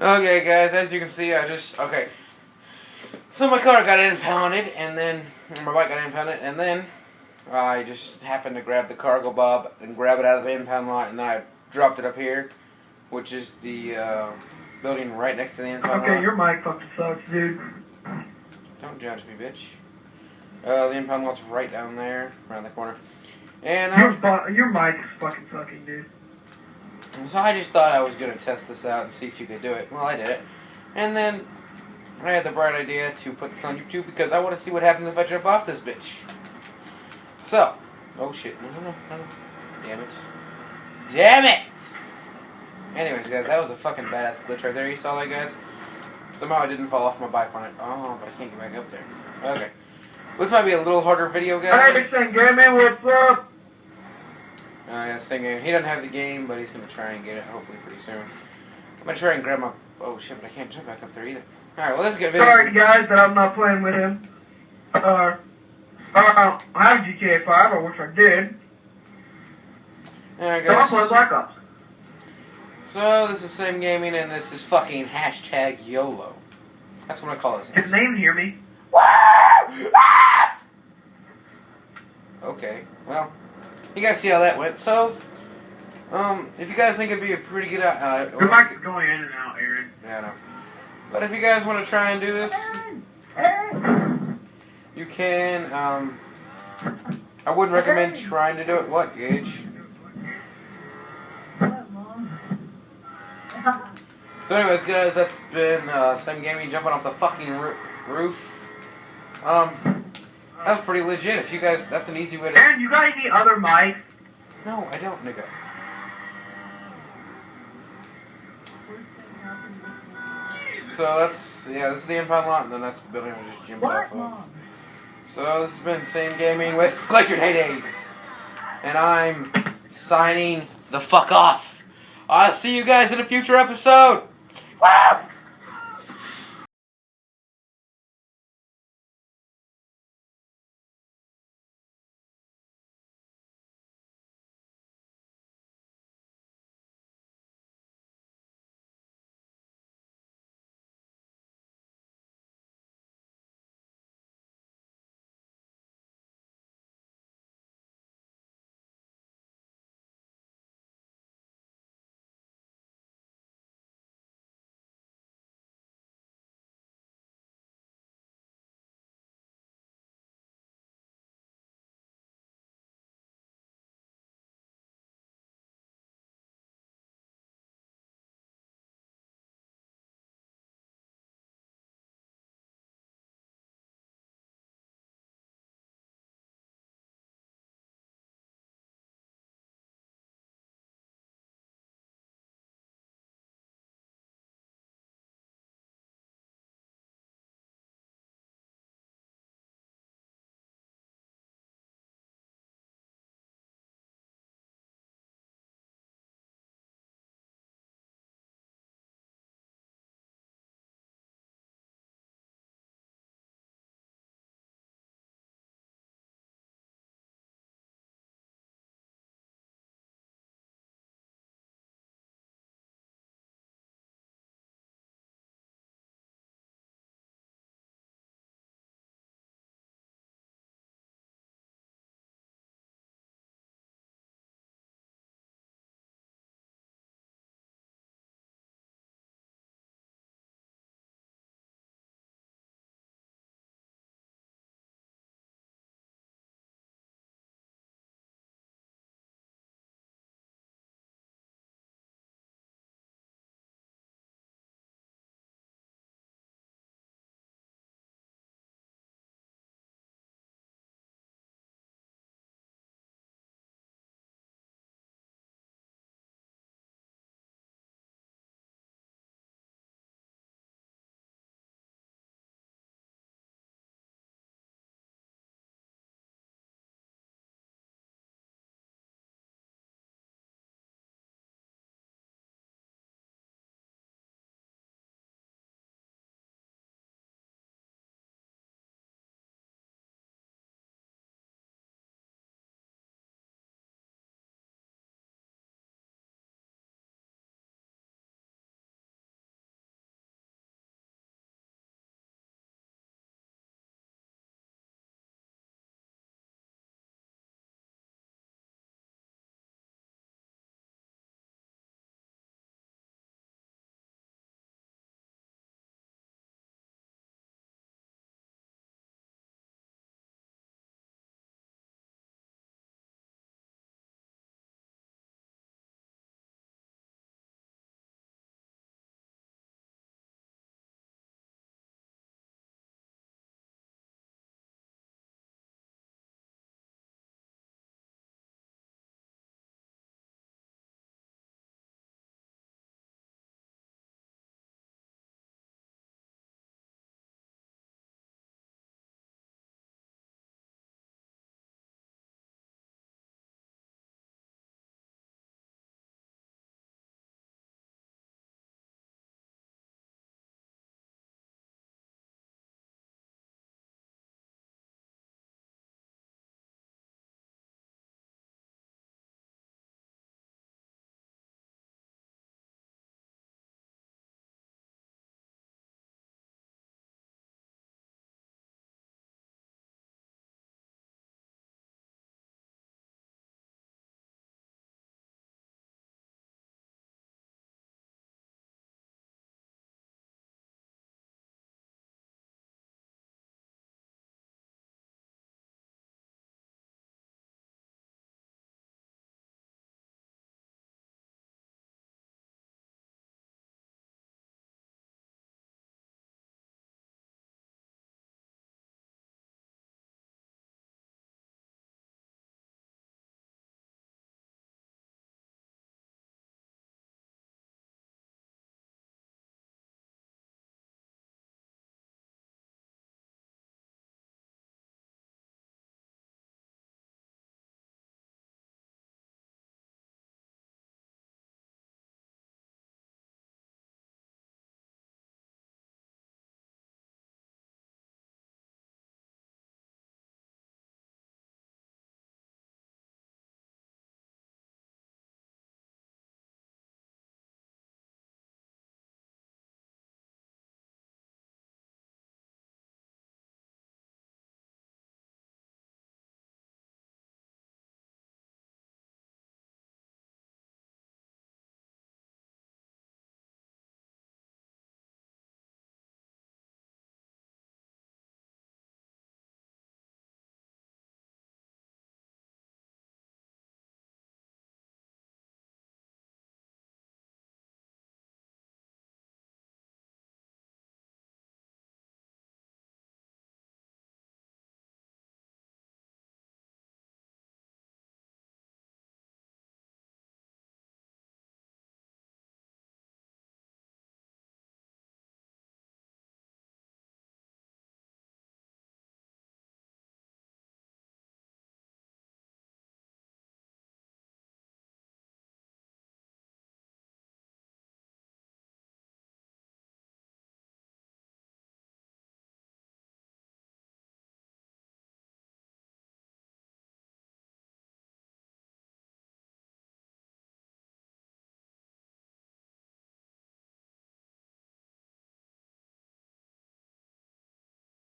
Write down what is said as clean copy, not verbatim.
Okay, guys, as you can see, okay. So my car got impounded, and then my bike got impounded, and then I just happened to grab the cargo bob and grab it out of the impound lot, and then I dropped it up here, which is the building right next to the impound lot. Okay, your mic fucking sucks, dude. Don't judge me, bitch. The impound lot's right down there, around the corner. And your mic is fucking sucking, dude. So I just thought I was going to test this out and see if you could do it. Well, I did it. And then I had the bright idea to put this on YouTube because I want to see what happens if I jump off this bitch. So, oh shit, no. Damn it. Damn it! Anyways, guys, that was a fucking badass glitch right there. You saw that, guys? Somehow I didn't fall off my bike on it. Oh, but I can't get back up there. Okay. This might be a little harder video, guys. Hey, Big Gaming, what's up? Yeah, singing. He doesn't have the game, but he's going to try and get it hopefully pretty soon. I'm going to try and grab my... Oh, shit, but I can't jump back up there either. Alright, well, let's get video. Sorry, guys, that I'm not playing with him. I have GTA 5, I wish I did. Alright, So I'm guys. playing Black Ops. So, this is Sam Gaming, and this is fucking hashtag YOLO. That's what I call this. His name, hear me? Okay, well, you guys see how that went. So, if you guys think it'd be a pretty good... Your mic is going in and out, Aaron. Yeah, I know. But if you guys want to try and do this, you can, I wouldn't recommend trying to do it. What, Gage? So anyways, guys, that's been Sam Gaming jumping off the fucking roof. That was pretty legit. If you guys, that's an easy way to... Aaron, you got any other mics? No, I don't, nigga. So that's, yeah, this is the impound lot, and then that's the building we just jumped off of. So this has been Sam Gaming with Glacier Heydays. And I'm signing the fuck off. I'll see you guys in a future episode. Woo!